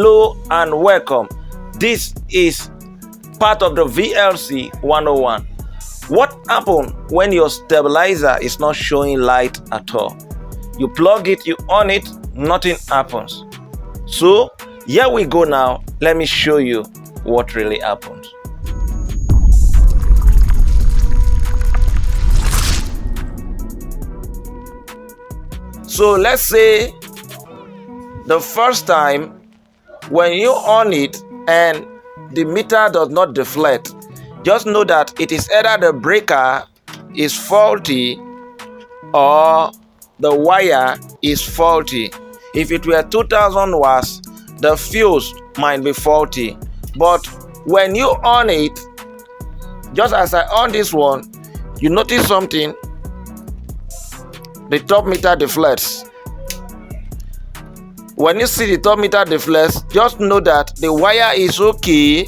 Hello and welcome. This is part of the VLC 101. What happens when your stabilizer is not showing light at all? You plug it, you on it, nothing happens. So here we go now. Let me show you what really happens. So let's say the first time when you on it and the meter does not deflect, just know that it is either the breaker is faulty or the wire is faulty. If it were 2000 watts, the fuse might be faulty. But when you on it, just as I on this one, you notice something. The top meter deflects. When you see the top meter deflects, just know that the wire is okay,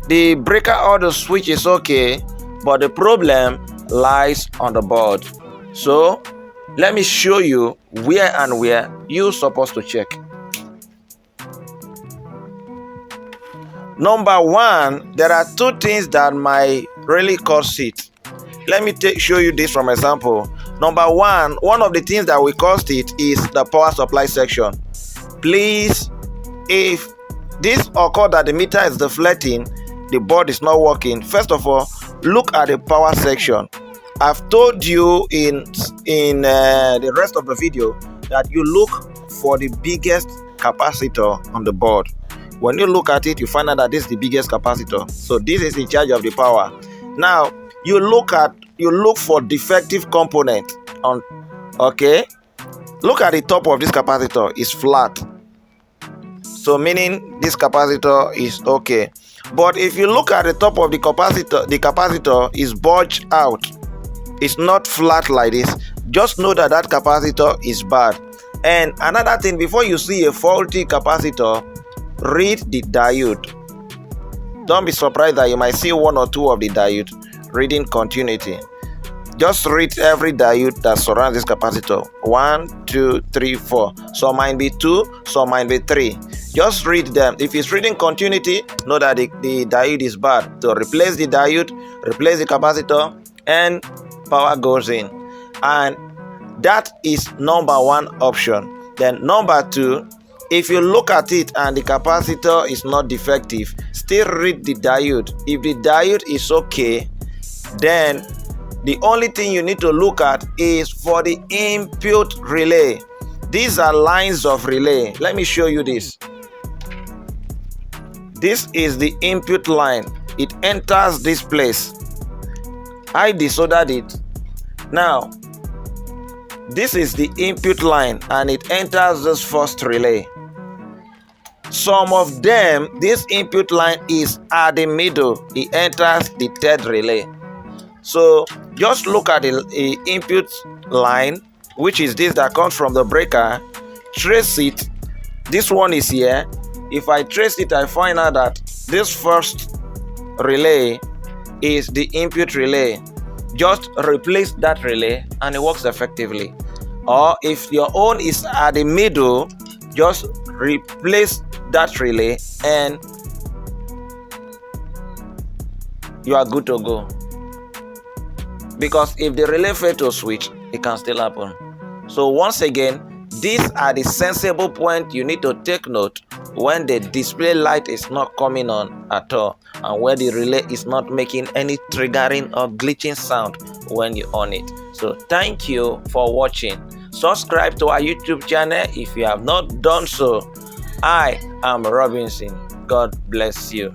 the breaker or the switch is okay, but the problem lies on the board. So let me show you where and where you're supposed to check. Number one, there are two things that might really cause it. Let me show you this from example. Number one of the things that will cause it is the power supply section. Please, if this occurs that the meter is deflecting, the board is not working, first of all, look at the power section. I've told you in the rest of the video that you look for the biggest capacitor on the board. When you look at it, you find out that this is the biggest capacitor. So this is in charge of the power. Now, you look for defective component on, okay? Look at the top of this capacitor, is flat. So meaning this capacitor is okay. But if you look at the top of the capacitor is bulged out. It's not flat like this. Just know that that capacitor is bad. And another thing, before you see a faulty capacitor, read the diode. Don't be surprised that you might see one or two of the diode reading continuity. Just read every diode that surrounds this capacitor. 1, 2, 3, 4. Some might be 2, some might be 3. Just read them. If it's reading continuity, know that the diode is bad. So replace the diode, replace the capacitor, and power goes in. And that is number one option. Then number two, if you look at it and the capacitor is not defective, still read the diode. If the diode is okay, then the only thing you need to look at is for the input relay. These are lines of relay. Let me show you this. This is the input line. It enters this place. I desoldered it. Now, this is the input line and it enters this first relay. Some of them, this input line is at the middle. It enters the third relay. So just look at the input line, which is this that comes from the breaker. Trace it. This one is here. If I trace it, I find out that this first relay is the input relay. Just replace that relay and it works effectively. Or if your own is at the middle, just replace that relay and you are good to go. Because if the relay fails to switch, it can still happen. So once again, these are the sensible points you need to take note when the display light is not coming on at all and where the relay is not making any triggering or glitching sound when you on it. So thank you for watching. Subscribe to our YouTube channel if you have not done so. I am Robinson. God bless you.